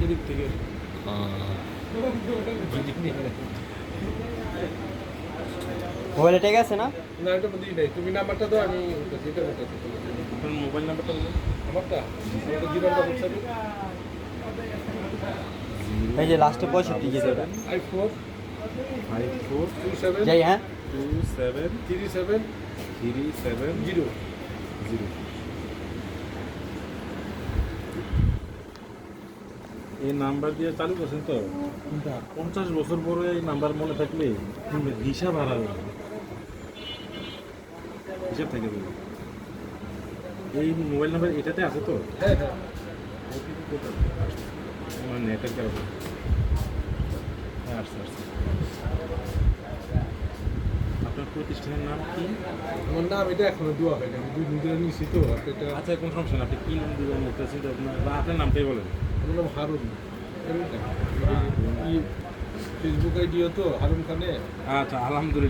এদিক থেকে মোবাইলে ঠিক আছে না? না, এটা তো দিই নাই। তুমি নাম্বারটা দাও, আমি যেটা বলতেছি। আপনার মোবাইল নাম্বারটা বলুন। আমারটা জিরোটা বলছি। এই যে লাস্টে 65 যেটা ওটা। i4 54 27 যাই হ্যাঁ 27 37 37 0 0। এই নাম্বার দিয়ে চালু করছেন তো? 50 বছর পরে এই নাম্বার মনে থাকলে হিসাব হারাবে, হিসাব থেকে যাবে। এই মোবাইল নাম্বার এটাতে আছে তো? হ্যাঁ হ্যাঁ। আমার নেটের কারণে। হ্যাঁ, আচ্ছা আচ্ছা। আপনার প্রতিষ্ঠানের নাম কি? আমার নাম এটা এখনো দেওয়া হয়নি, আমি 2 দিন ধরে নিয়েছি তো। এটা আচ্ছা, কোনো সমস্যা না, আপনি কী নাম দেবেন একটা চিন্তা ভাবনা বা আপনার নামটাই বলেন। আমার নাম হারুন। ফেসবুক আইডিও তো হারুন খানে। আচ্ছা, আলহামদুলিল্লাহ।